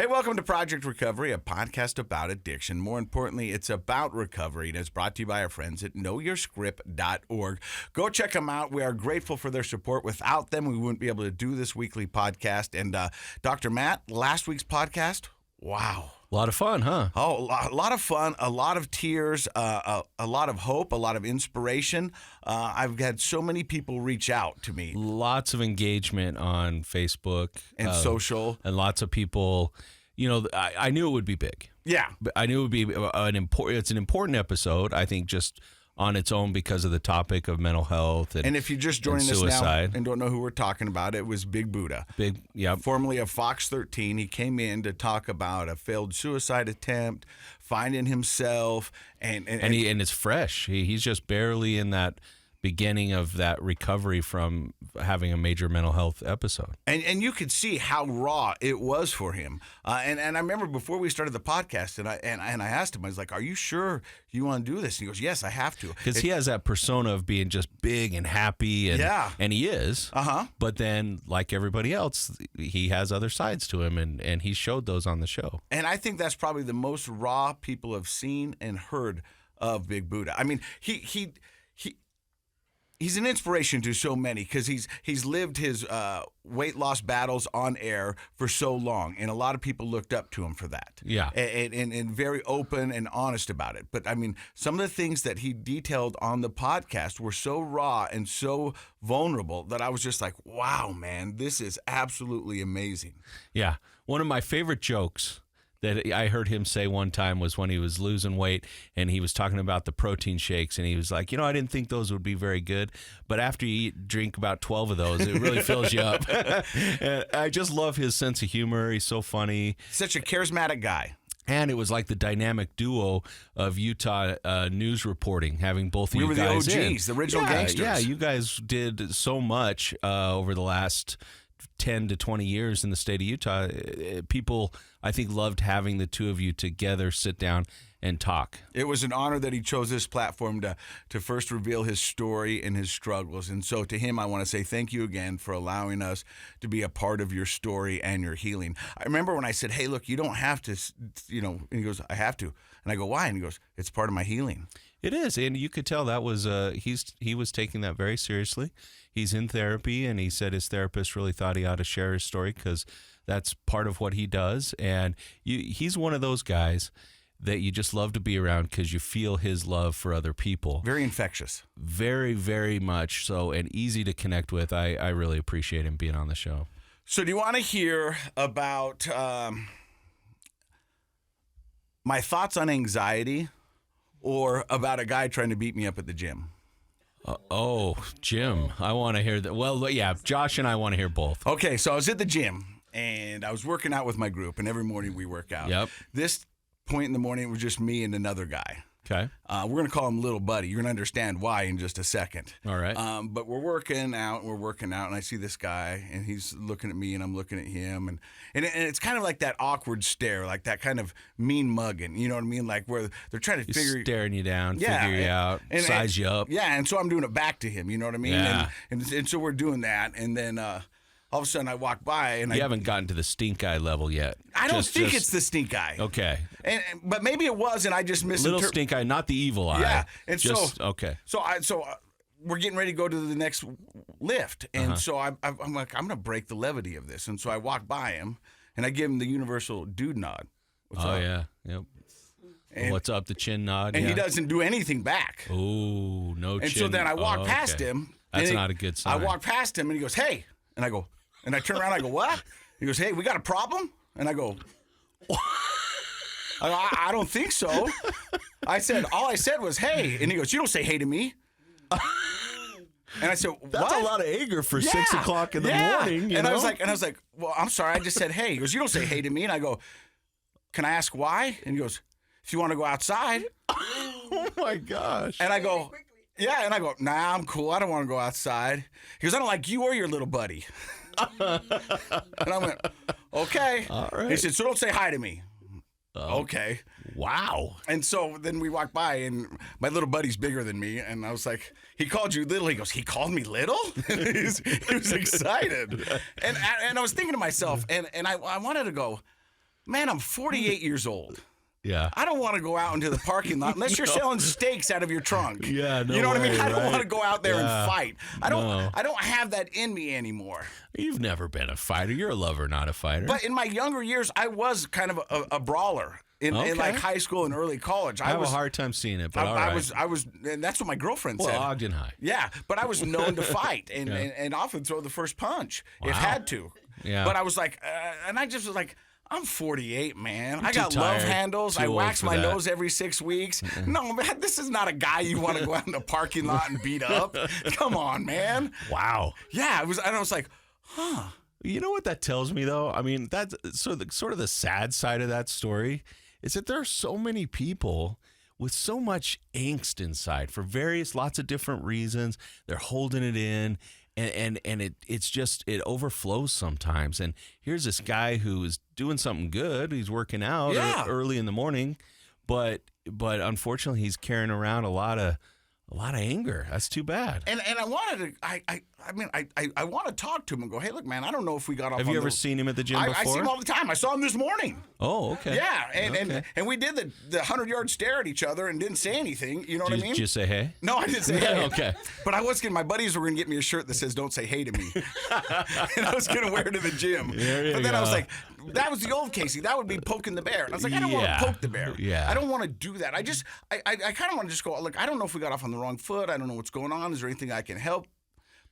Hey, welcome to Project Recovery, a podcast about addiction. More importantly, it's about recovery, and it's brought to you by our friends at knowyourscript.org. Go check them out. We are grateful for their support. Without them, we wouldn't be able to do this weekly podcast. And Dr. Matt, last week's podcast, wow. A lot of fun, huh? Oh, a lot of fun, a lot of tears, a lot of hope, a lot of inspiration. I've had so many people reach out to me. Lots of engagement on Facebook. And social. And lots of people, I knew it would be big. Yeah. But I knew it would be it's an important episode, I think, just on its own because of the topic of mental health and if you're just joining us now and don't know who we're talking about, it was Big Buddha. Formerly of Fox 13. He came in to talk about a failed suicide attempt, finding himself, and it's fresh. He's just barely in that beginning of that recovery from having a major mental health episode. And you could see how raw it was for him. And I remember before we started the podcast, and I asked him, I was like, "Are you sure you want to do this?" And he goes, "Yes, I have to." Because he has that persona of being just big and happy, and he is. But then, like everybody else, he has other sides to him, and he showed those on the show. And I think that's probably the most raw people have seen and heard of Big Buddha. I mean, He's an inspiration to so many because he's lived his weight loss battles on air for so long, and a lot of people looked up to him for that. Yeah, and very open and honest about it. But I mean, some of the things that he detailed on the podcast were so raw and so vulnerable that I was just like, "Wow, man, this is absolutely amazing." Yeah, one of my favorite jokes that I heard him say one time was when he was losing weight and he was talking about the protein shakes, and he was like, I didn't think those would be very good, but after you drink about 12 of those, it really fills you up. And I just love his sense of humor. He's so funny. Such a charismatic guy. And it was like the dynamic duo of Utah news reporting, having both of you guys We were the OGs, the original gangsters. Yeah, you guys did so much over the last 10 to 20 years in the state of Utah. People, I think, loved having the two of you together sit down and talk. It was an honor that he chose this platform to first reveal his story and his struggles. And so to him, I want to say thank you again for allowing us to be a part of your story and your healing. I remember when I said, "Hey, look, you don't have to, and he goes, "I have to." And I go, "Why?" And he goes, "It's part of my healing." It is, and you could tell that was he was taking that very seriously. He's in therapy, and he said his therapist really thought he ought to share his story because that's part of what he does. And he's one of those guys that you just love to be around because you feel his love for other people. Very infectious. Very, very much so, and easy to connect with. I really appreciate him being on the show. So do you want to hear about my thoughts on anxiety or about a guy trying to beat me up at the gym? Jim, I want to hear that. Well, yeah, Josh and I want to hear both. Okay, so I was at the gym, and I was working out with my group, and every morning we work out. Yep. This point in the morning, it was just me and another guy. Okay. We're going to call him Little Buddy. You're going to understand why in just a second. All right. But we're working out, and I see this guy, and he's looking at me, and I'm looking at him, and it's kind of like that awkward stare, like that kind of mean mugging, you know what I mean? Like where they're trying to He's staring you down, figure you out, size you up. Yeah, and so I'm doing it back to him, you know what I mean? Yeah. And so we're doing that, and then all of a sudden I walk by, and you haven't gotten to the stink eye level yet. I don't think it's the stink eye. Okay. But maybe it was, and I just misinterpreted. Little stink eye, not the evil eye. Yeah, and okay. So we're getting ready to go to the next lift, and so I'm like, I'm gonna break the levity of this, and so I walk by him, and I give him the universal dude nod. What's up? Yeah, yep. And what's up? The chin nod. And he doesn't do anything back. Oh, no chin. And so then I walk past him. That's not a good sign. I walk past him, and he goes, "Hey," and I go. And I turn around and I go, "What?" He goes, "Hey, we got a problem?" And I go, I don't think so. All I said was, "Hey." And he goes, "You don't say hey to me." And I said, "What?" That's a lot of anger for 6 o'clock in the morning. I was like, "Well, I'm sorry. I just said hey." He goes, "You don't say hey to me." And I go, "Can I ask why?" And he goes, "If you want to go outside." Oh my gosh. And I go, "Yeah." And I go, "Nah, I'm cool. I don't want to go outside." He goes, "I don't like you or your little buddy." And I went, "Okay." All right. He said, "So don't say hi to me." Okay. Wow. And so then we walked by, and my little buddy's bigger than me, and I was like, "He called you little?" He goes, "He called me little?" He was excited. And I was thinking to myself, and I wanted to go, Man, I'm 48 years old. Yeah. I don't want to go out into the parking lot unless you're selling steaks out of your trunk. Yeah, no You know what I mean? way, I don't right? want to go out there and fight. I don't have that in me anymore. You've never been a fighter. You're a lover, not a fighter. But in my younger years, I was kind of a brawler in like high school and early college. I have a hard time seeing it, but I was, and that's what my girlfriend said. Well, Ogden High. Yeah, but I was known to fight and often throw the first punch if had to. Yeah. But I was like, and I just was like, I'm 48, man. I got tired, love handles. I too wax old my for that. nose every 6 weeks. No, man, this is not a guy you want to go out in the parking lot and beat up. Come on, man. Wow. Yeah, it was. And I was like, huh. You know what that tells me, though? I mean, that's sort of the sad side of that story is that there are so many people with so much angst inside for lots of different reasons. They're holding it in. And it's just, it overflows sometimes. And here's this guy who is doing something good. He's working out early in the morning, but unfortunately he's carrying around a lot of anger. That's too bad. And I wanted to, I want to talk to him and go, hey, look, man, I don't know if we got off. Have you ever seen him at the gym before? I see him all the time. I saw him this morning. Oh, okay. Yeah, and we did the 100-yard stare at each other and didn't say anything. You know what I mean? Did you say hey? No, I didn't say hey. Okay. But I was my buddies were going to get me a shirt that says "Don't say hey to me," and I was going to wear it to the gym. But then I was like, that was the old Casey. That would be poking the bear. And I was like, I don't want to poke the bear. Yeah. I don't want to do that. I kind of want to just go, look, I don't know if we got off on the wrong foot. I don't know what's going on. Is there anything I can help?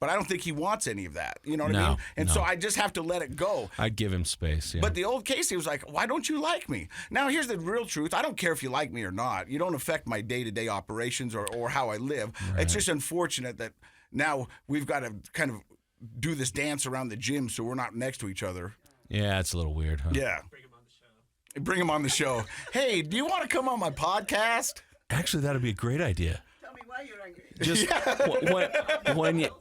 But I don't think he wants any of that. You know what I mean? And so I just have to let it go. I'd give him space, yeah. But the old Casey was like, why don't you like me? Now, here's the real truth. I don't care if you like me or not. You don't affect my day-to-day operations or how I live. Right. It's just unfortunate that now we've got to kind of do this dance around the gym so we're not next to each other. Yeah, it's a little weird, huh? Yeah. Bring him on the show. Hey, do you want to come on my podcast? Actually, that'd be a great idea. Tell me why you're angry. Just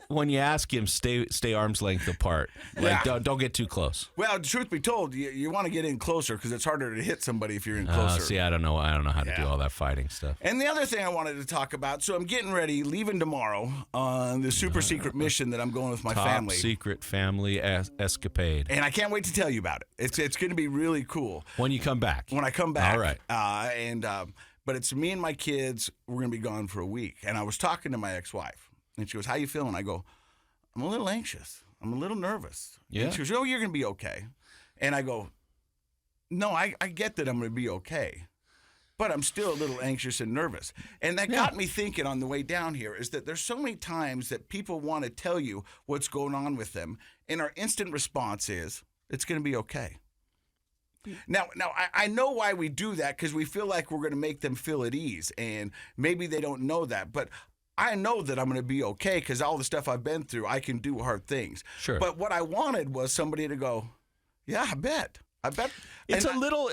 when you ask him, stay arm's length apart. Like don't get too close. Well, truth be told, you want to get in closer because it's harder to hit somebody if you're in closer. See, I don't know how to do all that fighting stuff. And the other thing I wanted to talk about, so I'm getting ready, leaving tomorrow on the super secret mission that I'm going with my family. Top secret family escapade. And I can't wait to tell you about it. It's going to be really cool. When you come back. When I come back. All right. But it's me and my kids. We're going to be gone for a week. And I was talking to my ex-wife. And she goes, how you feeling? I go, I'm a little anxious. I'm a little nervous. Yeah. And she goes, oh, you're going to be okay. And I go, no, I get that I'm going to be okay. But I'm still a little anxious and nervous. And that got me thinking on the way down here is that there's so many times that people want to tell you what's going on with them. And our instant response is, it's going to be okay. Now, I know why we do that because we feel like we're going to make them feel at ease, and maybe they don't know that. But I know that I'm going to be okay because all the stuff I've been through, I can do hard things. Sure. But what I wanted was somebody to go, yeah, I bet. It's a little,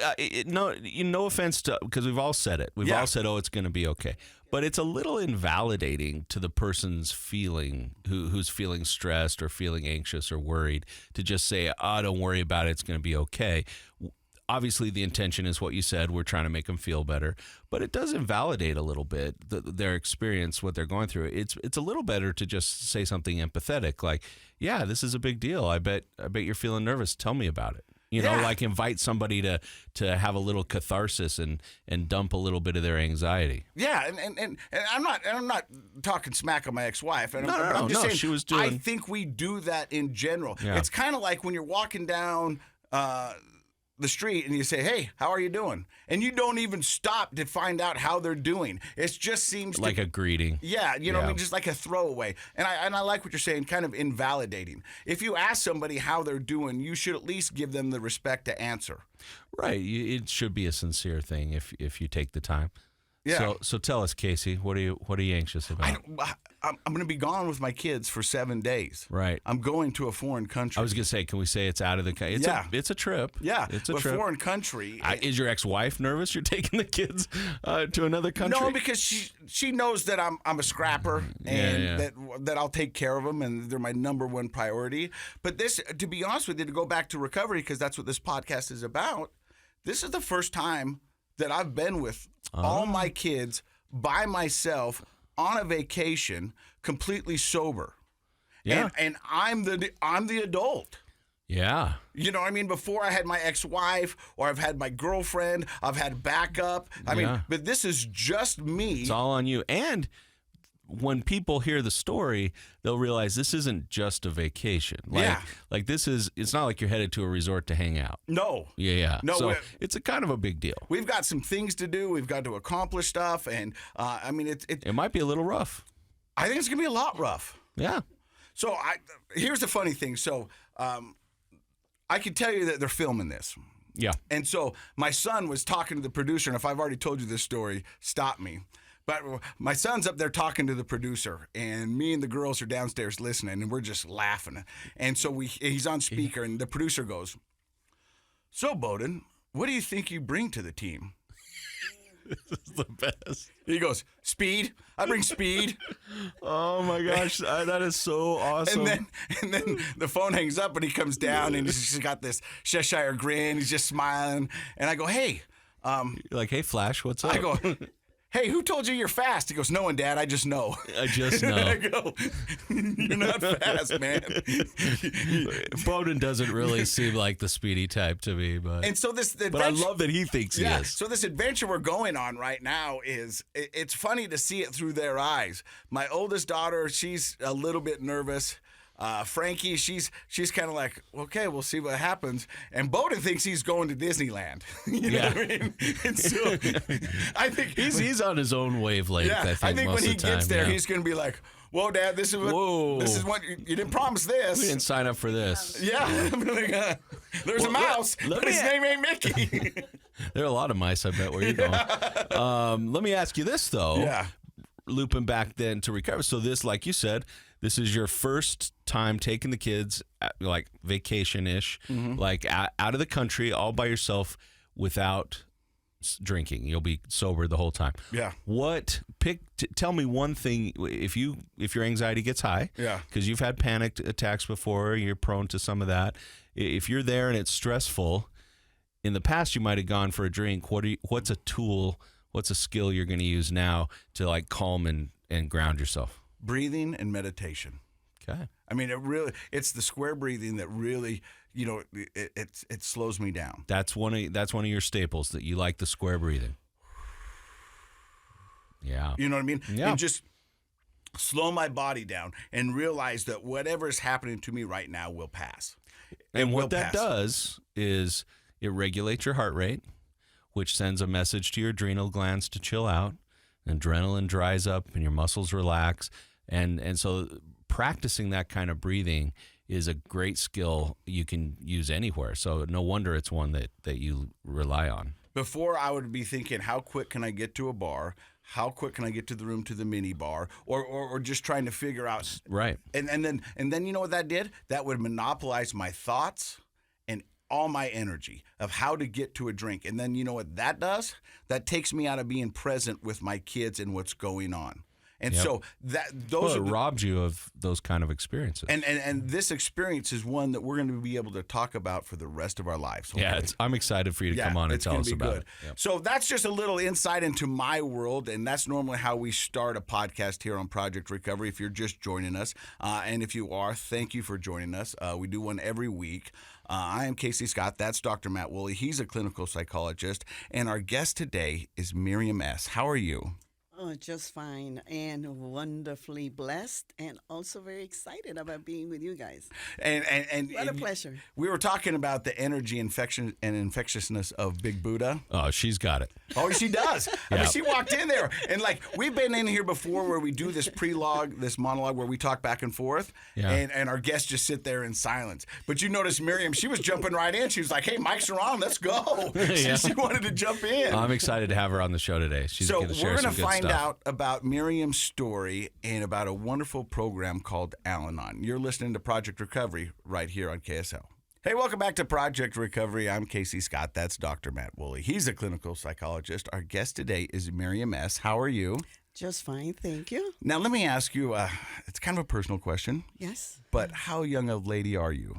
no offense to, because we've all said it. We've all said, oh, it's going to be okay. But it's a little invalidating to the person's feeling, who's feeling stressed or feeling anxious or worried, to just say, oh, don't worry about it, it's going to be okay. Obviously, the intention is what you said. We're trying to make them feel better. But it does invalidate a little bit their experience, what they're going through. It's a little better to just say something empathetic, like, yeah, this is a big deal. I bet you're feeling nervous. Tell me about it. You know, like invite somebody to have a little catharsis and dump a little bit of their anxiety. Yeah, and I'm not talking smack on my ex-wife. I'm just saying, she was doing. I think we do that in general. Yeah. It's kind of like when you're walking down the street and you say, hey, how are you doing? And you don't even stop to find out how they're doing. It just seems like a greeting. Yeah, you know what I mean? Just like a throwaway. And I like what you're saying, kind of invalidating. If you ask somebody how they're doing, you should at least give them the respect to answer. Right. It should be a sincere thing if you take the time. Yeah. So tell us, Casey, what are you anxious about? I'm going to be gone with my kids for 7 days. Right. I'm going to a foreign country. I was going to say, can we say it's out of the country? It's a trip. Yeah. It's a trip. Foreign country. Is your ex-wife nervous you're taking the kids to another country? No, because she knows that I'm a scrapper and that I'll take care of them and they're my number one priority. But this, to be honest with you, to go back to recovery, because that's what this podcast is about, this is the first time that I've been with all my kids by myself on a vacation, completely sober. Yeah. And I'm the adult. Yeah. You know what I mean? Before I had my ex-wife or I've had my girlfriend, I've had backup. I mean, but this is just me. It's all on you. And when people hear the story, they'll realize this isn't just a vacation. Like this is, it's not like you're headed to a resort to hang out. No. Yeah. No, so it's a kind of a big deal. We've got some things to do. We've got to accomplish stuff. And I mean, it might be a little rough. I think it's going to be a lot rough. Yeah. So here's the funny thing. So I can tell you that they're filming this. Yeah. And so my son was talking to the producer, and if I've already told you this story, stop me. But my son's up there talking to the producer, and me and the girls are downstairs listening, and we're just laughing. And so he's on speaker, and the producer goes, "So, Bowden, what do you think you bring to the team?" This is the best. He goes, "Speed. I bring speed." Oh my gosh, that is so awesome. And then the phone hangs up, and he comes down, and he's just got this Cheshire grin. He's just smiling, and I go, "Hey." You're like, "Hey, Flash, what's up?" I go, "Hey, who told you you're fast?" He goes, "No one, Dad. I just know." I just know. I go, "You're not fast, man." Bowden doesn't really seem like the speedy type to me, but and so but I love that he thinks he is. So this adventure we're going on right now it's funny to see it through their eyes. My oldest daughter, she's a little bit nervous. Frankie, she's kind of like, okay, we'll see what happens. And Bowden thinks he's going to Disneyland. You know what I mean? And so I think he's on his own wavelength. Yeah, I think most when he of the time, gets there, he's going to be like, "Whoa, Dad, this is what you didn't promise this. We didn't sign up for this." Yeah, like, there's a mouse, but his name ain't Mickey. There are a lot of mice, I bet, where you're going. Let me ask you this though. Yeah. Looping back then to recover. So this, like you said, this is your first time taking the kids, like vacation-ish, like out of the country, all by yourself, without drinking. You'll be sober the whole time. Yeah. Tell me one thing if your anxiety gets high. Yeah. Because you've had panic attacks before, you're prone to some of that. If you're there and it's stressful, in the past you might have gone for a drink. What's a tool? What's a skill you're going to use now to like calm and ground yourself? Breathing and meditation. Okay. I mean, it's the square breathing that really, it slows me down. That's one of your staples, that you like the square breathing. Yeah. You know what I mean? Yeah. And just slow my body down and realize that whatever is happening to me right now will pass. And what that does is it regulates your heart rate, which sends a message to your adrenal glands to chill out. Adrenaline dries up and your muscles relax. And so practicing that kind of breathing is a great skill you can use anywhere. So no wonder it's one that you rely on. Before, I would be thinking, how quick can I get to a bar? How quick can I get to the room to the mini bar? Or just trying to figure out. Right. And then you know what that did? That would monopolize my thoughts and all my energy of how to get to a drink. And then you know what that does? That takes me out of being present with my kids and what's going on. And so it robs you of those kind of experiences. And this experience is one that we're going to be able to talk about for the rest of our lives. Okay? Yeah, I'm excited for you to come on and tell us about it. Yep. So that's just a little insight into my world, and that's normally how we start a podcast here on Project Recovery if you're just joining us. And if you are, thank you for joining us. We do one every week. I am Casey Scott. That's Dr. Matt Woolley. He's a clinical psychologist. And our guest today is Miriam S. How are you? Oh, just fine and wonderfully blessed, and also very excited about being with you guys. And what a pleasure. We were talking about the energy, infection, and infectiousness of Big Buddha. Oh, she's got it. Oh, she does. I mean, she walked in there, and like we've been in here before where we do this this monologue where we talk back and forth, and our guests just sit there in silence. But you notice Miriam, she was jumping right in. She was like, "Hey, mics are on. Let's go." She wanted to jump in. I'm excited to have her on the show today. She's going to share some good stuff. Find out about Miriam's story and about a wonderful program called Al-Anon. You're listening to Project Recovery right here on KSL. Hey, welcome back to Project Recovery. I'm Casey Scott. That's Dr. Matt Woolley. He's a clinical psychologist. Our guest today is Miriam S. How are you? Just fine, thank you. Now, let me ask you, it's kind of a personal question. Yes. But how young a lady are you?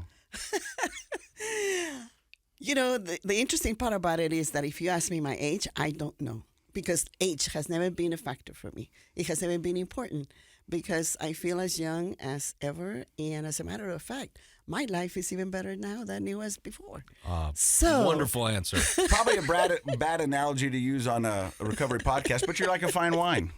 You know, the interesting part about it is that if you ask me my age, I don't know. Because age has never been a factor for me. It has never been important because I feel as young as ever. And as a matter of fact, my life is even better now than it was before. Wonderful answer. Probably a bad analogy to use on a recovery podcast, but you're like a fine wine.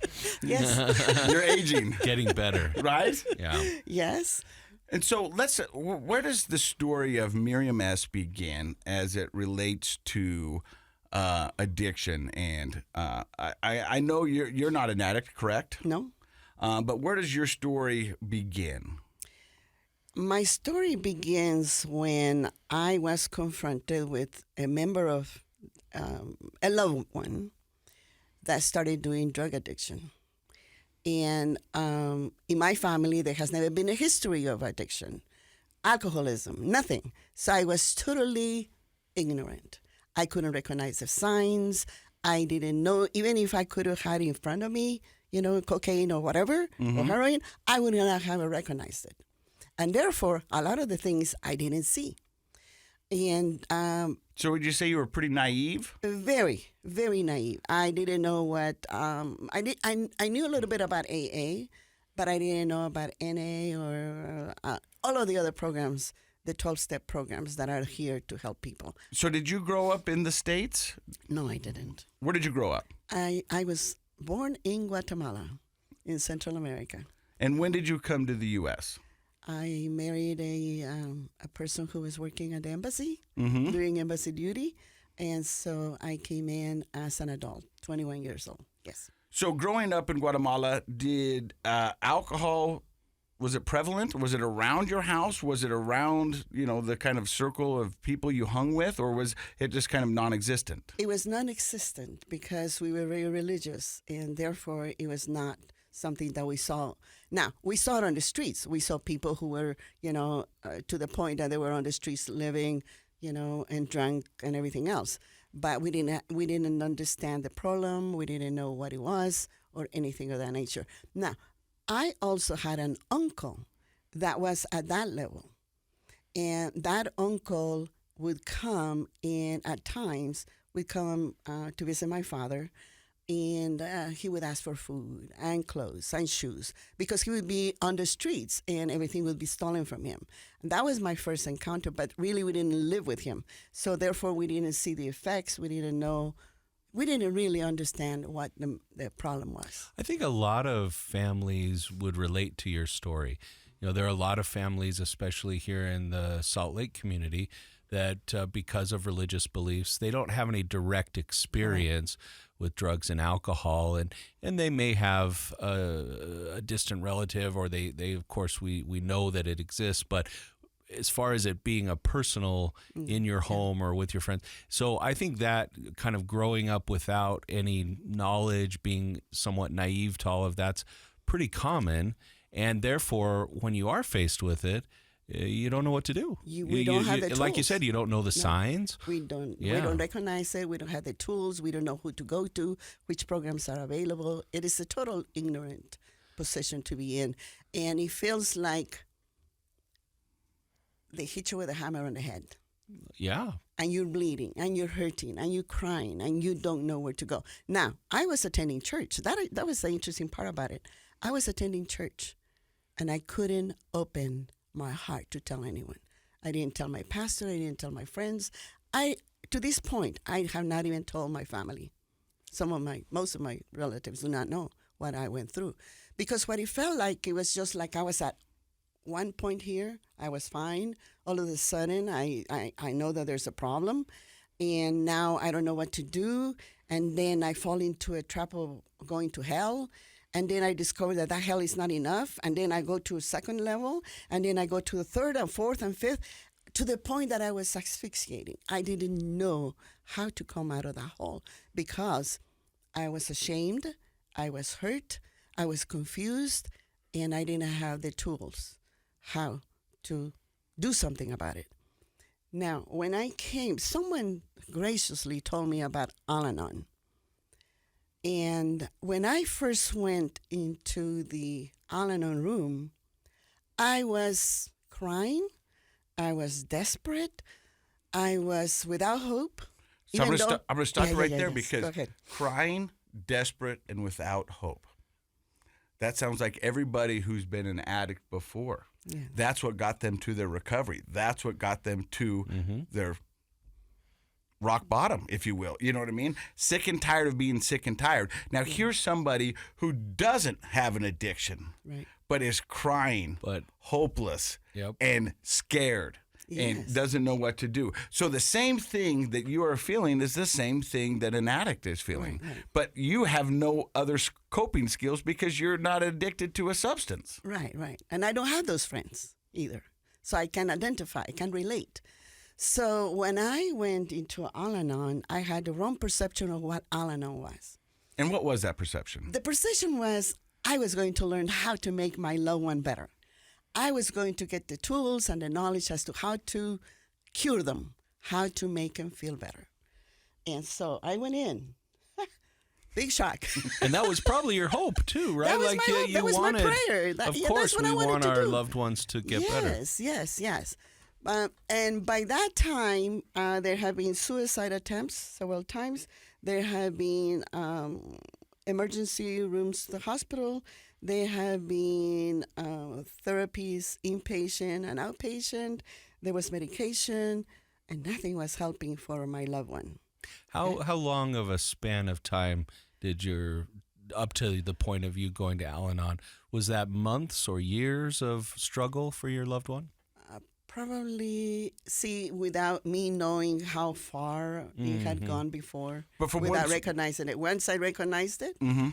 Yes. You're aging. Getting better. Right? Yeah. Yes. And so where does the story of Miriam S begin as it relates to addiction? And I know you're not an addict, correct? No. But where does your story begin? My story begins when I was confronted with a member of a loved one that started doing drug addiction. And in my family, there has never been a history of addiction, alcoholism, nothing. So I was totally ignorant. I couldn't recognize the signs. I didn't know, even if I could have had it in front of me, cocaine or whatever, or heroin, I would not have recognized it. And therefore, a lot of the things I didn't see. And so would you say you were pretty naive? very, very naive. I didn't know what I knew a little bit about AA, but I didn't know about NA or all of the other programs, the 12-step programs that are here to help people. So did you grow up in the States? No, I didn't. Where did you grow up? I was born in Guatemala, in Central America. And when did you come to the U.S.? I married a person who was working at the embassy, doing embassy duty, and so I came in as an adult, 21 years old. Yes. So growing up in Guatemala, did alcohol, was it prevalent? Was it around your house? Was it around, the kind of circle of people you hung with, or was it just kind of non-existent? It was non-existent because we were very religious, and therefore it was not something that we saw. Now, we saw it on the streets. We saw people who were, to the point that they were on the streets living, and drunk and everything else. But we didn't understand the problem. We didn't know what it was or anything of that nature. Now, I also had an uncle that was at that level. And that uncle would come in, at times, would come to visit my father. And he would ask for food and clothes and shoes because he would be on the streets and everything would be stolen from him. And that was my first encounter, but really we didn't live with him. So therefore we didn't see the effects. We didn't know. We didn't really understand what the problem was. I think a lot of families would relate to your story. There are a lot of families, especially here in the Salt Lake community, that because of religious beliefs, they don't have any direct experience with drugs and alcohol, and they may have a distant relative, or they of course we know that it exists, but as far as it being a personal in your home or with your friends. So I think that kind of growing up without any knowledge, being somewhat naive to all of that's pretty common, and therefore when you are faced with it, you don't know what to do. We don't have the tools. Like you said, you don't know the signs. We don't. Yeah. We don't recognize it. We don't have the tools. We don't know who to go to, which programs are available. It is a total ignorant position to be in. And it feels like they hit you with a hammer on the head. Yeah. And you're bleeding, and you're hurting, and you're crying, and you don't know where to go. Now, I was attending church. That was the interesting part about it. I was attending church, and I couldn't open my heart to tell anyone. I didn't tell my pastor. I didn't tell my friends. To this point, I have not even told my family. Most of my relatives do not know what I went through, because what it felt like, it was just like I was at one point here, I was fine. All of a sudden, I know that there's a problem, and now I don't know what to do. And then I fall into a trap of going to hell. And then I discover that hell is not enough. And then I go to a second level. And then I go to the third and fourth and fifth, to the point that I was asphyxiating. I didn't know how to come out of that hole because I was ashamed, I was hurt, I was confused, and I didn't have the tools how to do something about it. Now, when I came, someone graciously told me about Al-Anon. And when I first went into the Al-Anon room, I was crying. I was desperate. I was without hope. So I'm going to stop you right there yes. because crying, desperate, and without hope. That sounds like everybody who's been an addict before. Yeah. That's what got them to their recovery. That's what got them to their rock bottom, if you will. You know what I mean? Sick and tired of being sick and tired. Now, here's somebody who doesn't have an addiction, Right. but is crying, But hopeless, Yep. and scared. Yes. And doesn't know what to do. So the same thing that you are feeling is the same thing that an addict is feeling. Right. But you have no other coping skills because you're not addicted to a substance. Right, right. And I don't have those friends either. So I can identify, I can relate. So when I went into Al-Anon, I had the wrong perception of what Al-Anon was. And what was that perception? The perception was I was going to learn how to make my loved one better. I was going to get the tools and the knowledge as to how to cure them, how to make them feel better. And so I went in. Big shock. And that was probably your hope too, right? That was my hope. you That was my wanted, prayer. Of Yeah, course, that's what we I wanted want to our do. loved ones to get better. Yes. And by that time, there have been suicide attempts several times. There have been emergency rooms to the hospital. There have been therapies, inpatient and outpatient. There was medication, and nothing was helping for my loved one. How long of a span of time did your up to the point of you going to Al-Anon? Was that months or years of struggle for your loved one? Probably, without me knowing how far it had gone before, But from without once- recognizing it. Once I recognized it, Mm-hmm.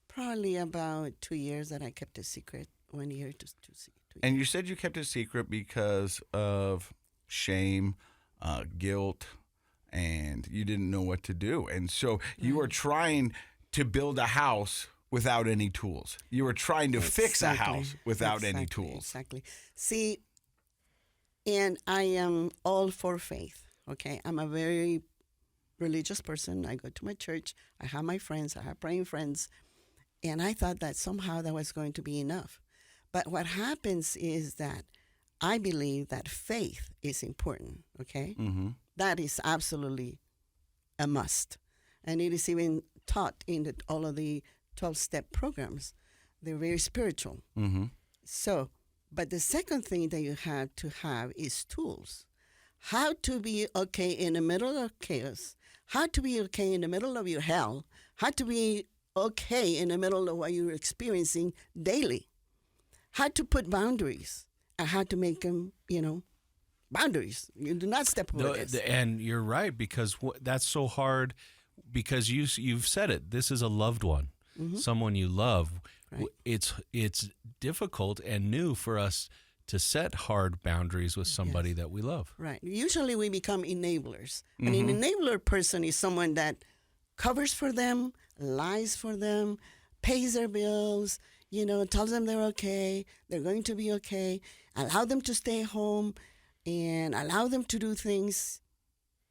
probably about 2 years that I kept it secret. 1 year to 2 years. And you said you kept it secret because of shame, guilt, and you didn't know what to do. And so you were trying to build a house without any tools. You were trying to fix a house without any tools. Exactly. See, and I am all for faith, okay? I'm a very religious person. I go to my church. I have my friends. I have praying friends. And I thought that somehow that was going to be enough. But what happens is that I believe that faith is important, okay? Mm-hmm. That is absolutely a must. And it is even taught in all of the 12-step programs. They're very spiritual. Mm-hmm. So, but the second thing that you have to have is tools. How to be okay in the middle of chaos. How to be okay in the middle of your hell. How to be okay in the middle of what you're experiencing daily. How to put boundaries and how to make them, boundaries. You do not step over this. And you're right, because that's so hard, because you've said it. This is a loved one, someone you love. Right. It's difficult and new for us to set hard boundaries with somebody that we love. Right. Usually we become enablers. And an enabler person is someone that covers for them, lies for them, pays their bills, tells them they're okay, they're going to be okay, allow them to stay home, and allow them to do things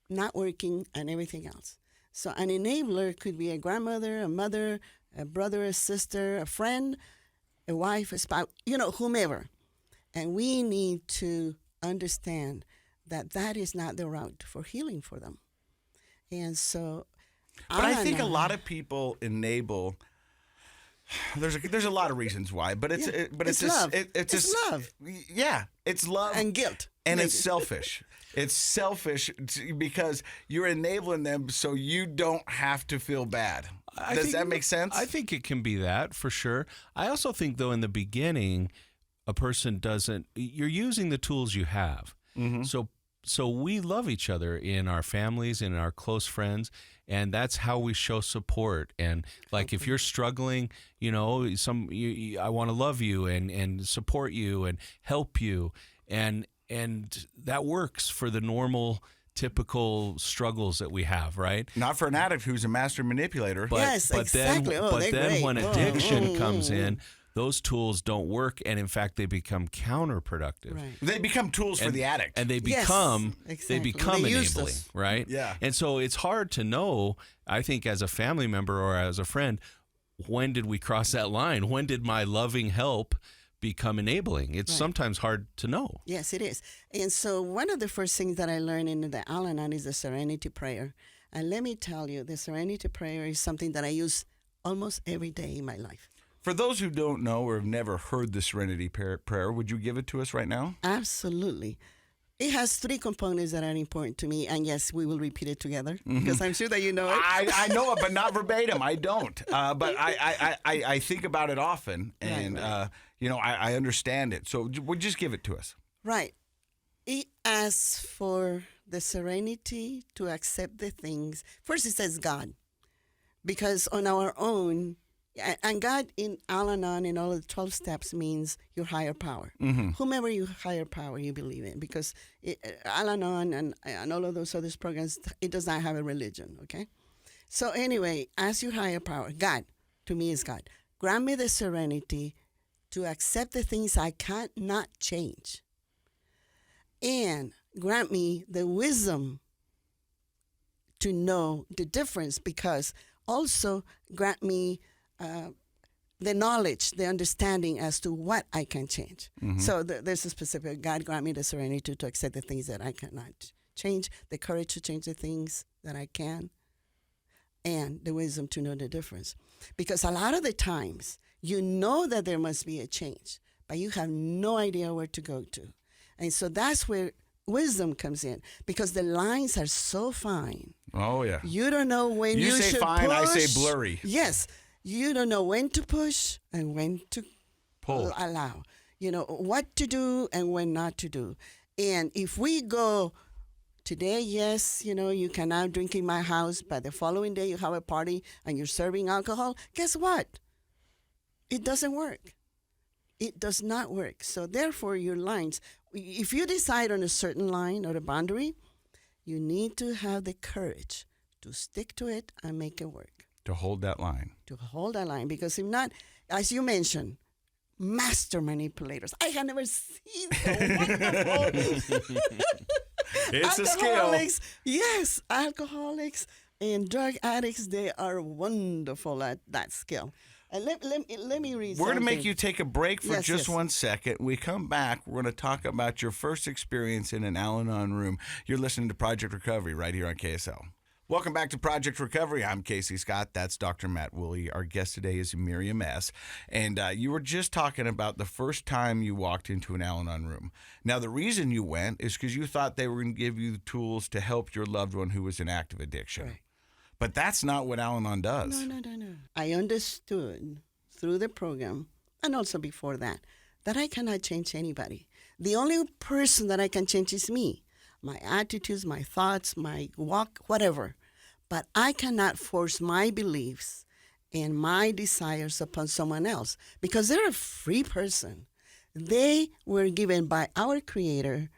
not working and everything else. So an enabler could be a grandmother, a mother, a brother, a sister, a friend, a wife, a spouse, whomever. And we need to understand that that is not the route for healing for them. And so, But I think a lot of people enable. There's a lot of reasons why, but it's love. It's love. Yeah, it's love And guilt. and it's selfish. It's selfish because you're enabling them so you don't have to feel bad. Does that make sense? I think it can be that, for sure. I also think, though, in the beginning, a person doesn't. You're using the tools you have. Mm-hmm. So we love each other in our families, in our close friends, and that's how we show support. And like, if you're struggling, I want to love you and support you and help you, and that works for the normal, typical struggles that we have, right? Not for an addict who's a master manipulator. But, Yes, exactly. Then, but then great. when addiction comes in, those tools don't work, and in fact, they become counterproductive. Right. They become tools for the addict. And they Yes, become exactly. they Use enabling, those. right? Yeah. And so it's hard to know, I think, as a family member or as a friend, when did we cross that line? When did my loving help become enabling? It's sometimes hard to know. Yes, it is. And so one of the first things that I learned in the Al-Anon is the Serenity Prayer. And let me tell you, the Serenity Prayer is something that I use almost every day in my life. For those who don't know or have never heard the Serenity Prayer, would you give it to us right now? Absolutely. It has 3 components that are important to me, and yes, we will repeat it together because I'm sure that you know it. I know it, but not verbatim. I don't. But I think about it often, and Right. I understand it. So just give it to us. Right. It asks for the serenity to accept the things. First, it says God, because on our own, and God in Al-Anon and all of the 12 steps means your higher power. Whomever your higher power you believe in, because Al-Anon and all of those other programs, it does not have a religion, okay? So anyway, ask your higher power. God, to me, is God. Grant me the serenity to accept the things I cannot change. And grant me the wisdom to know the difference, because also grant me the knowledge, the understanding as to what I can change. So there's a specific, God grant me the serenity to accept the things that I cannot change, the courage to change the things that I can, and the wisdom to know the difference. Because a lot of the times, you know that there must be a change, but you have no idea where to go to. And so that's where wisdom comes in, because the lines are so fine. Oh, yeah. You don't know when You say should fine, push. I say blurry. Yes. You don't know when to push and when to Pull. allow. You know, what to do and when not to do. And if we go, today, yes, you cannot drink in my house, but the following day you have a party and you're serving alcohol, guess what? It doesn't work. It does not work. So therefore, your lines, if you decide on a certain line or a boundary, you need to have the courage to stick to it and make it work. To hold that line. To hold that line, because if not, as you mentioned, master manipulators. I have never seen so wonderful. It's a skill. Alcoholics, yes, alcoholics and drug addicts, they are wonderful at that skill. And let me read We're going to something. make you take a break for Yes, just yes. 1 second. We come back, we're going to talk about your first experience in an Al-Anon room. You're listening to Project Recovery right here on KSL. Welcome back to Project Recovery. I'm Casey Scott. That's Dr. Matt Woolley. Our guest today is Miriam S. And you were just talking about the first time you walked into an Al-Anon room. Now, the reason you went is because you thought they were going to give you the tools to help your loved one who was in active addiction. Right. But that's not what Al-Anon does. No. I understood through the program, and also before that I cannot change anybody. The only person that I can change is me. My attitudes, my thoughts, my walk, whatever. But I cannot force my beliefs and my desires upon someone else, because they're a free person. They were given by our Creator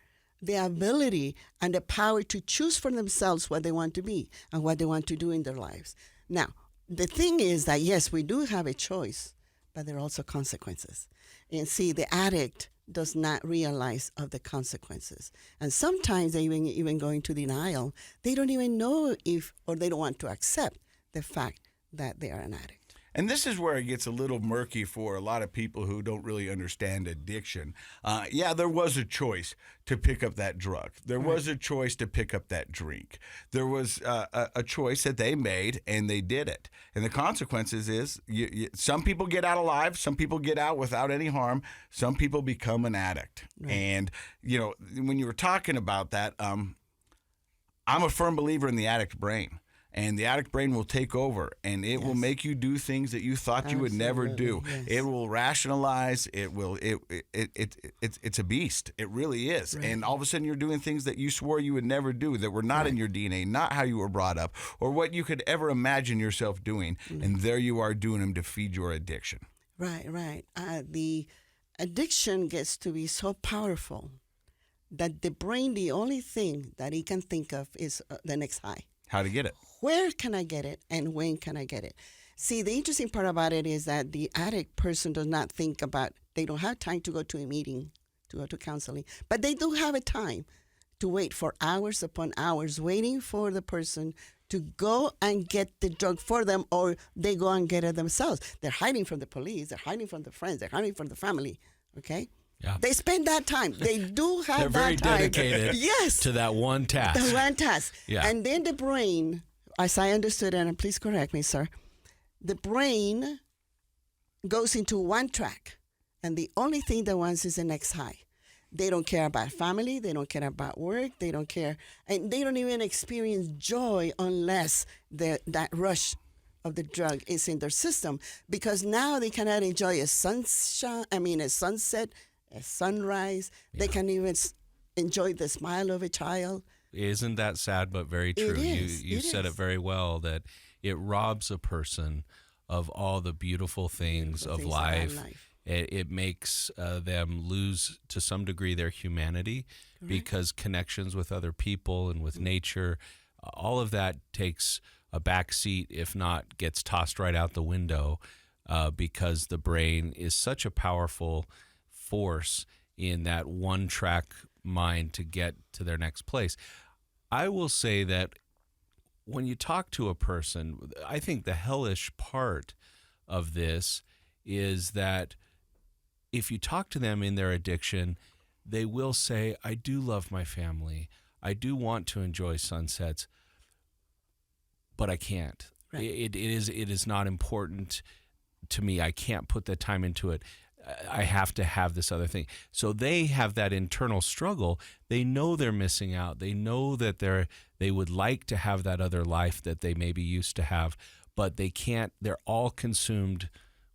the ability and the power to choose for themselves what they want to be and what they want to do in their lives. Now, the thing is that, yes, we do have a choice, but there are also consequences. And see, the addict does not realize of the consequences. And sometimes they even go into denial. They don't even know or they don't want to accept the fact that they are an addict. And this is where it gets a little murky for a lot of people who don't really understand addiction. There was a choice to pick up that drug. There was a choice to pick up that drink. There was a choice that they made, and they did it. And the consequences is some people get out alive. Some people get out without any harm. Some people become an addict. Right. And, when you were talking about that, I'm a firm believer in the addict brain. And the addict brain will take over, and it will make you do things that you thought you would never do. Yes. It will rationalize. It's a beast. It really is. Right. And all of a sudden, you're doing things that you swore you would never do, that were not in your DNA, not how you were brought up, or what you could ever imagine yourself doing. And there you are doing them to feed your addiction. Right. The addiction gets to be so powerful that the brain, the only thing that it can think of is the next high. How to get it. Where can I get it and when can I get it? See, the interesting part about it is that the addict person does not think about, they don't have time to go to a meeting, to go to counseling, but they do have a time to wait for hours upon hours, waiting for the person to go and get the drug for them, or they go and get it themselves. They're hiding from the police, they're hiding from the friends, they're hiding from the family, okay? Yeah. They spend that time. They do have They're very that time. dedicated Yes. to that one task. The one task. Yeah. And then the brain, as I understood it, and please correct me, sir, the brain goes into one track, and the only thing they want is the next high. They don't care about family. They don't care about work. They don't care. And they don't even experience joy unless that rush of the drug is in their system, because now they cannot enjoy a sunset, a sunrise. Yeah. They can even enjoy the smile of a child. Isn't that sad but very true? You said it very well, that it robs a person of all the beautiful things of life. It makes them lose, to some degree, their humanity. Correct. Because connections with other people and with nature, all of that takes a back seat, if not gets tossed right out the window, because the brain is such a powerful force in that one-track mind to get to their next place. I will say that when you talk to a person, I think the hellish part of this is that if you talk to them in their addiction, they will say, I do love my family. I do want to enjoy sunsets, but I can't. Right. It is not important to me. I can't put the time into it. I have to have this other thing. So they have that internal struggle. They know they're missing out. They know that they would like to have that other life that they maybe used to have, but they can't. They're all consumed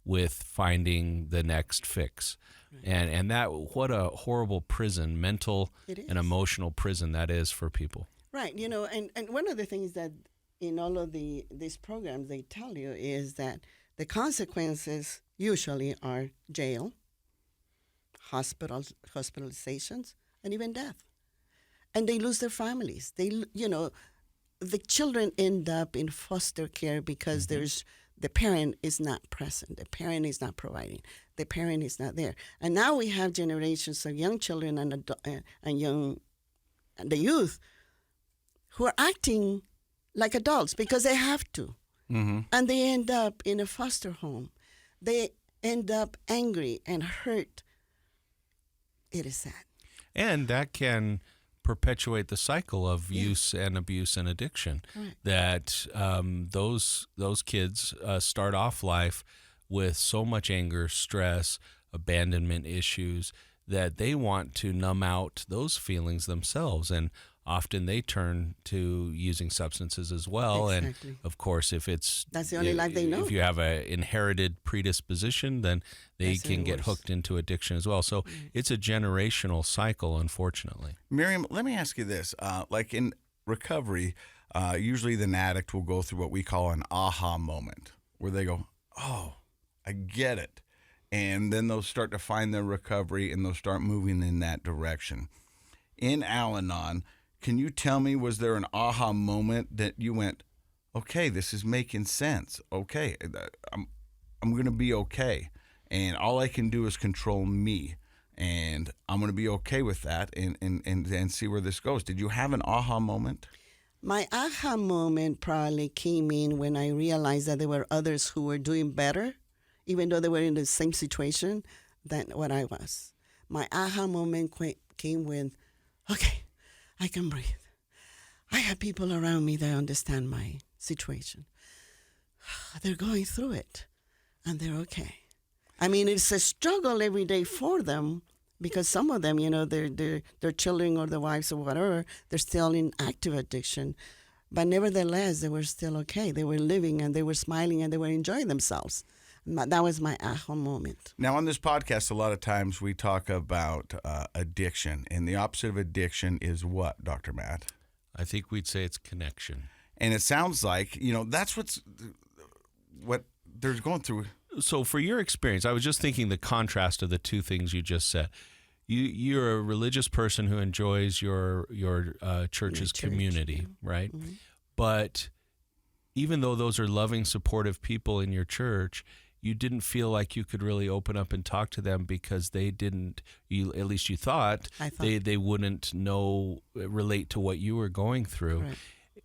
with finding the next fix. Right. And that, what a horrible prison, mental and emotional prison that is for people. Right. And one of the things that in all of these programs they tell you is that the consequences usually are jail, hospitalizations, and even death. And they lose their families. The children end up in foster care because the parent is not present. The parent is not providing. The parent is not there. And now we have generations of young children and the youth who are acting like adults because they have to. Mm-hmm. And they end up in a foster home. They end up angry and hurt. It is sad. And that can perpetuate the cycle of use and abuse and addiction. Right. That those kids start off life with so much anger, stress, abandonment issues that they want to numb out those feelings themselves. And often they turn to using substances as well. Exactly. And of course, that's the only life they know. If you have an inherited predisposition, then they can get hooked into addiction as well. So it's a generational cycle, unfortunately. Miriam, let me ask you this. Like in recovery, usually an addict will go through what we call an aha moment, where they go, oh, I get it. And then they'll start to find their recovery and they'll start moving in that direction. In Al-Anon, can you tell me, was there an aha moment that you went, okay, this is making sense. Okay, I'm going to be okay. And all I can do is control me. And I'm going to be okay with that and see where this goes. Did you have an aha moment? My aha moment probably came in when I realized that there were others who were doing better, even though they were in the same situation than what I was. My aha moment came when, okay, I can breathe. I have people around me that understand my situation. They're going through it, and they're okay. I mean, it's a struggle every day for them because some of them, their children or their wives or whatever, they're still in active addiction. But nevertheless, they were still okay. They were living, and they were smiling, and they were enjoying themselves. That was my aha moment. Now, on this podcast, a lot of times we talk about addiction, and the opposite of addiction is what, Dr. Matt? I think we'd say it's connection. And it sounds like, that's what they're going through. So for your experience, I was just thinking the contrast of the two things you just said. You're a religious person who enjoys your church's community, right? Mm-hmm. But even though those are loving, supportive people in your church, you didn't feel like you could really open up and talk to them because they didn't, at least you thought, they wouldn't relate to what you were going through. Right.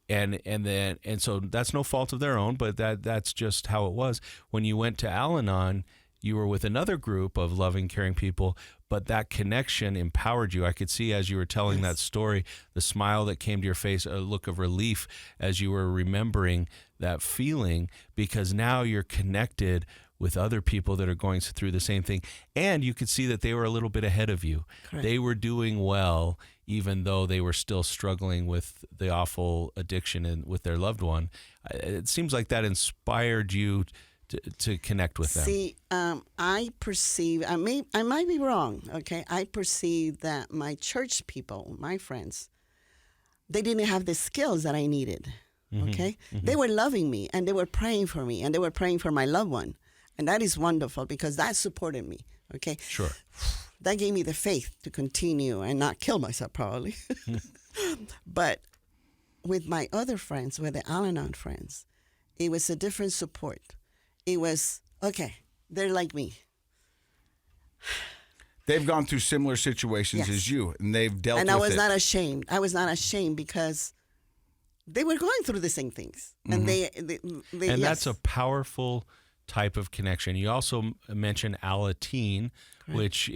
And so that's no fault of their own, but that's just how it was. When you went to Al-Anon, you were with another group of loving, caring people, but that connection empowered you. I could see as you were telling that story, the smile that came to your face, a look of relief as you were remembering that feeling, because now you're connected with other people that are going through the same thing. And you could see that they were a little bit ahead of you. Correct. They were doing well, even though they were still struggling with the awful addiction and with their loved one. It seems like that inspired you to connect with them. See, I perceive, I might be wrong, okay? I perceive that my church people, my friends, they didn't have the skills that I needed, okay? They were loving me, and they were praying for me, and they were praying for my loved one. And that is wonderful because that supported me, okay? Sure. That gave me the faith to continue and not kill myself, probably. But with my other friends, with the Al-Anon friends, it was a different support. It was, okay, they're like me. They've gone through similar situations Yes. as you, and they've dealt with it. And I was not ashamed. I was not ashamed because they were going through the same things. And they And yes. that's a powerful type of connection. You also mentioned Al-Anon, which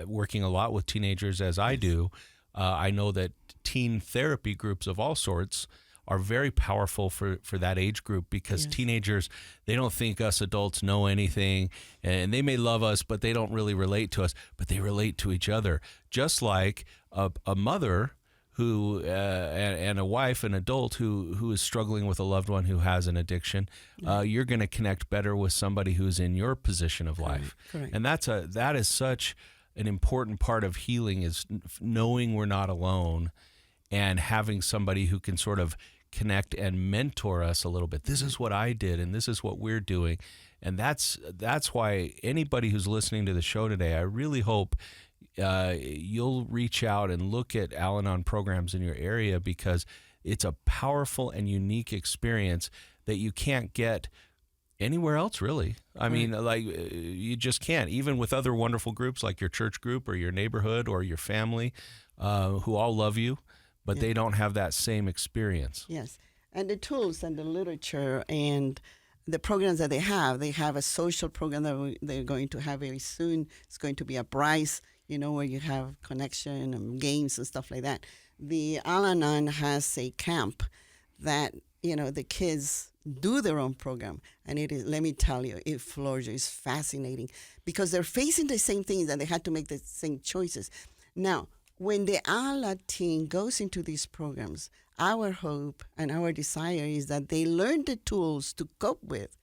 working a lot with teenagers as I do. I know that teen therapy groups of all sorts are very powerful for that age group because teenagers, they don't think us adults know anything, and they may love us, but they don't really relate to us, but they relate to each other. Just like a mother who and a wife, an adult who is struggling with a loved one who has an addiction, you're going to connect better with somebody who's in your position of life. Correct. And that is such an important part of healing, is knowing we're not alone and having somebody who can sort of connect and mentor us a little bit. This is what I did, and this is what we're doing. And that's why anybody who's listening to the show today, I really hope you'll reach out and look at Al-Anon programs in your area, because it's a powerful and unique experience that you can't get anywhere else, really. I mean, like, you just can't. Even with other wonderful groups like your church group or your neighborhood or your family, who all love you, but they don't have that same experience. Yes. And the tools and the literature and the programs that they have a social program that they're going to have very soon. It's going to be a Bryce, where you have connection and games and stuff like that. The Al-Anon has a camp that, the kids do their own program. And it is, let me tell you, it flourishes. It's fascinating because they're facing the same things and they had to make the same choices. Now, when the Al-Anon team goes into these programs, our hope and our desire is that they learn the tools to cope with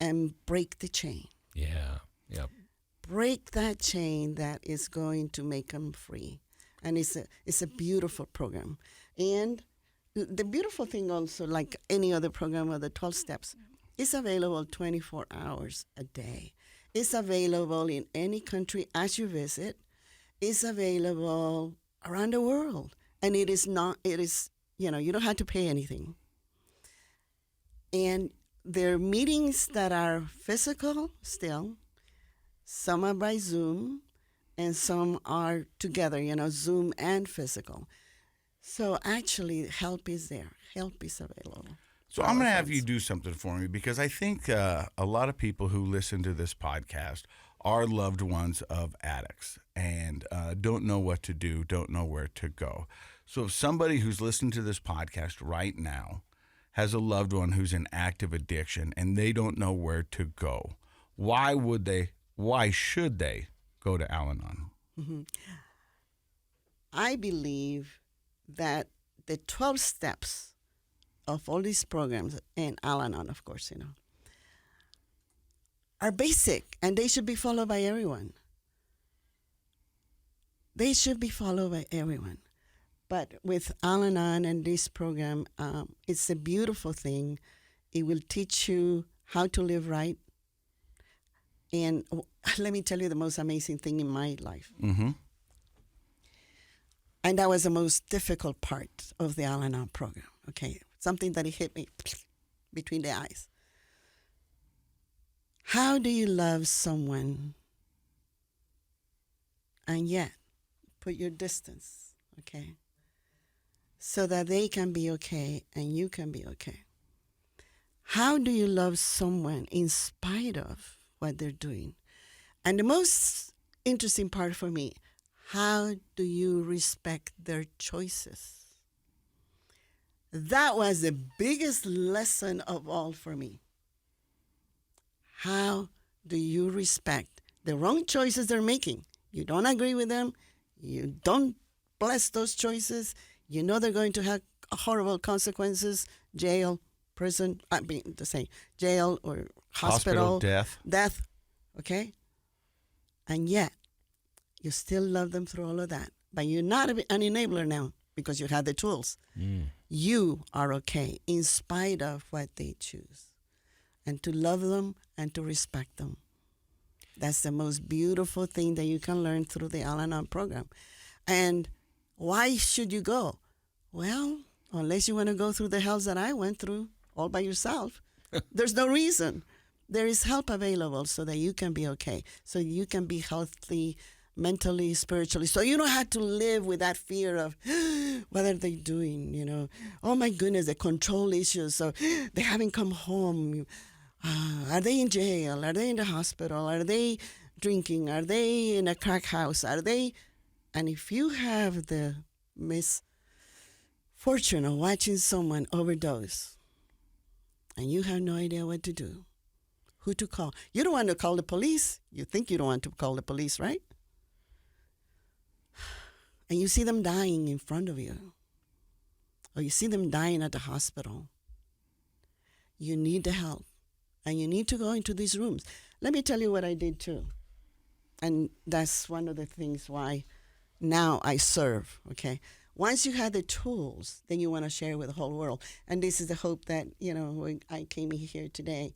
and break the chain. Yeah. Yep. Break that chain that is going to make them free. And it's a beautiful program. And the beautiful thing also, like any other program of the 12 steps, it's available 24 hours a day. It's available in any country as you visit. It's available around the world. And you don't have to pay anything. And there are meetings that are physical still. Some are by Zoom, and some are together, Zoom and physical. So actually, help is there. Help is available. So I'm going to have you do something for me, because I think a lot of people who listen to this podcast are loved ones of addicts and don't know what to do, don't know where to go. So if somebody who's listening to this podcast right now has a loved one who's in active addiction and they don't know where to go, why should they go to Al-Anon? Mm-hmm. I believe that the 12 steps of all these programs, and Al-Anon, of course, are basic, and they should be followed by everyone. They should be followed by everyone. But with Al-Anon and this program, it's a beautiful thing. It will teach you how to live right. And let me tell you the most amazing thing in my life. Mm-hmm. And that was the most difficult part of the Al-Anon program, okay? Something that hit me between the eyes. How do you love someone and yet put your distance, okay? So that they can be okay and you can be okay. How do you love someone in spite of what they're doing? And the most interesting part for me, how do you respect their choices? That was the biggest lesson of all for me. How do you respect the wrong choices they're making? You don't agree with them. You don't bless those choices. You know they're going to have horrible consequences, jail, prison, I mean to say jail or hospital, death. Okay? And yet, you still love them through all of that. But you're not an enabler now because you have the tools. You are okay in spite of what they choose. And to love them and to respect them. That's the most beautiful thing that you can learn through the Al-Anon program. And why should you go? Well, unless you want to go through the hells that I went through all by yourself, there's no reason. There is help available so that you can be okay, so you can be healthy mentally, spiritually. So you don't have to live with that fear of, what are they doing? You know, oh my goodness, the control issues. So they haven't come home. Are they in jail? Are they in the hospital? Are they drinking? Are they in a crack house? Are they? And if you have the misfortune of watching someone overdose and you have no idea what to do, who to call. You don't want to call the police. You think you don't want to call the police, right? And you see them dying in front of you. Or you see them dying at the hospital. You need the help. And you need to go into these rooms. Let me tell you what I did too. And that's one of the things why now I serve, okay? Once you have the tools, then you want to share with the whole world. And this is the hope that, you know, when I came here today,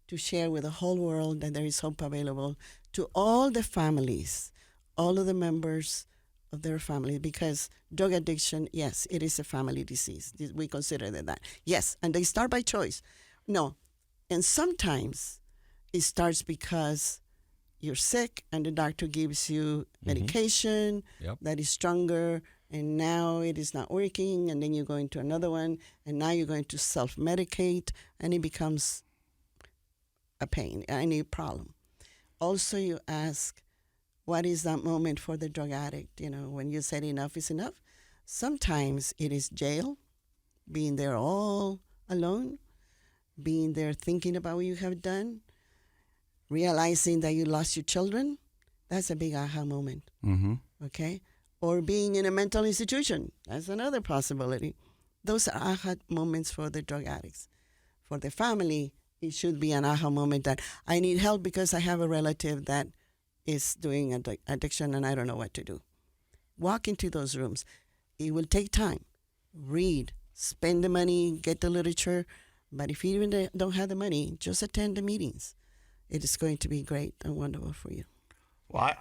to share with the whole world that there is hope available to all the families, all of the members of their family, because drug addiction, yes, it is a family disease. We consider that. Yes, and they start by choice. No, and sometimes it starts because you're sick and the doctor gives you medication that is stronger, and now it is not working, and then you go into another one, and now you're going to self-medicate, and it becomes a pain, any problem. Also, you ask, what is that moment for the drug addict? You know, when you said enough is enough. Sometimes it is jail, being there all alone, being there thinking about what you have done, realizing that you lost your children. That's a big aha moment. Okay? Or being in a mental institution. That's another possibility. Those are aha moments for the drug addicts. For the family, it should be an aha moment that I need help because I have a relative that is doing addiction and I don't know what to do. Walk into those rooms. It will take time. Read, spend the money, get the literature. But if you even don't have the money, just attend the meetings. It is going to be great and wonderful for you. Well,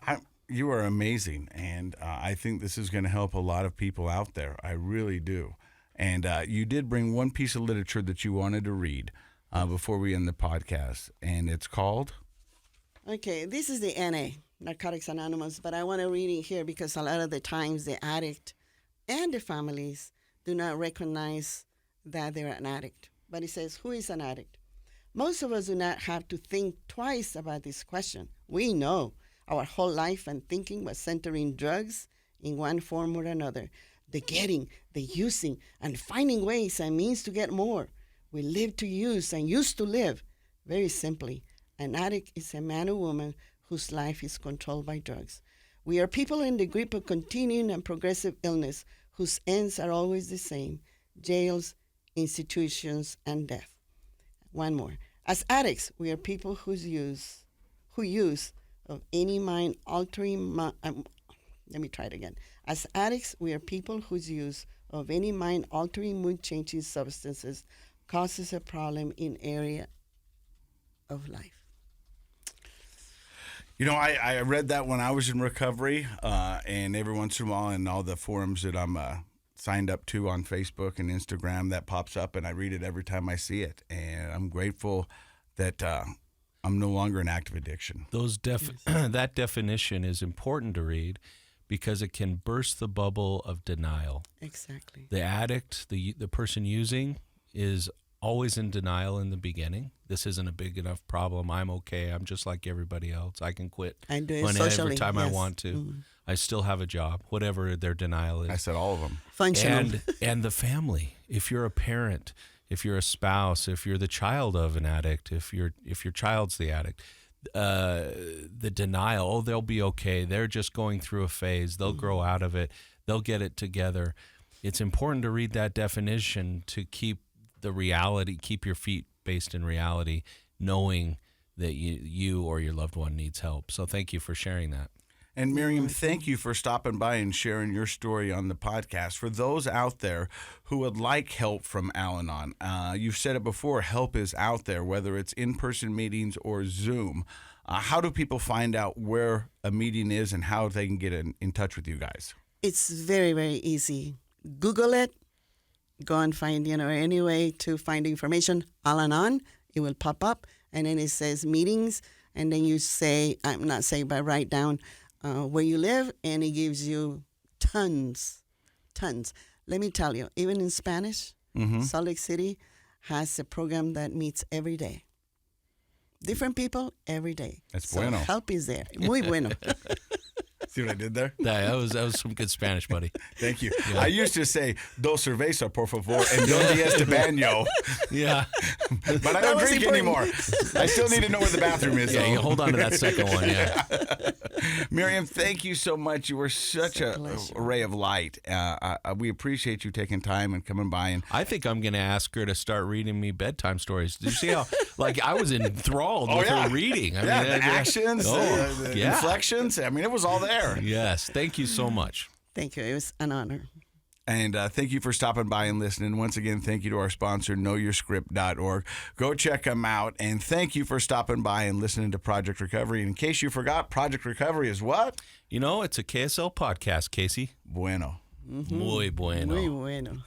you are amazing, and I think this is going to help a lot of people out there. I really do. And you did bring one piece of literature that you wanted to read before we end the podcast, and it's called? Okay, this is the NA, Narcotics Anonymous, but I want to read it here because a lot of the times the addict and the families do not recognize that they're an addict. But it says, who is an addict? Most of us do not have to think twice about this question. We know our whole life and thinking was centering drugs in one form or another. The getting, the using, and finding ways and means to get more. We live to use and used to live. Very simply, an addict is a man or woman whose life is controlled by drugs. We are people in the grip of continuing and progressive illness whose ends are always the same: jails, institutions, and death. One more. As addicts, we are people who use of any mind-altering... let me try it again. As addicts, we are people whose use of any mind-altering, mood-changing substances causes a problem in area of life. You know, I read that when I was in recovery, and every once in a while in all the forums that I'm signed up to on Facebook and Instagram, that pops up, and I read it every time I see it. And I'm grateful that I'm no longer in active addiction. That definition is important to read because it can burst the bubble of denial. Exactly. The addict, the person using, is always in denial in the beginning. This isn't a big enough problem. I'm okay. I'm just like everybody else. I can quit every time I want to. Mm-hmm. I still have a job, whatever their denial is. I said all of them. Functional. And the family. If you're a parent, if you're a spouse, if you're the child of an addict, if your child's the addict, the denial, oh, they'll be okay. They're just going through a phase. They'll grow out of it. They'll get it together. It's important to read that definition to keep the reality, keep your feet based in reality, knowing that you or your loved one needs help. So thank you for sharing that. And Miriam, thank you for stopping by and sharing your story on the podcast. For those out there who would like help from Al-Anon, you've said it before, help is out there, whether it's in-person meetings or Zoom. How do people find out where a meeting is and how they can get in touch with you guys? It's very, very easy. Google it. Go and find, any way to find information. Al-Anon, it will pop up. And then it says meetings. And then you say, I'm not saying, but write down where you live. And it gives you tons. Let me tell you, even in Spanish, Salt Lake City has a program that meets every day. Different people every day. That's so bueno. Help is there. Muy bueno. See what I did there? That was some good Spanish, buddy. Thank you. Yeah. I used to say, dos cerveza, por favor, and dos días de baño. Yeah. But I don't drink anymore. I still need to know where the bathroom is. Yeah, you hold on to that second one, yeah. Miriam, thank you so much. You were such a ray of light. We appreciate you taking time and coming by. And I think I'm going to ask her to start reading me bedtime stories. Did you see how, I was enthralled with her reading? I mean, the actions, the inflections. I mean, it was all there. Yes. Thank you so much. Thank you. It was an honor. And thank you for stopping by and listening. Once again, thank you to our sponsor, KnowYourScript.org. Go check them out. And thank you for stopping by and listening to Project Recovery. And in case you forgot, Project Recovery is what? It's a KSL podcast, Casey. Bueno. Muy bueno. Muy bueno.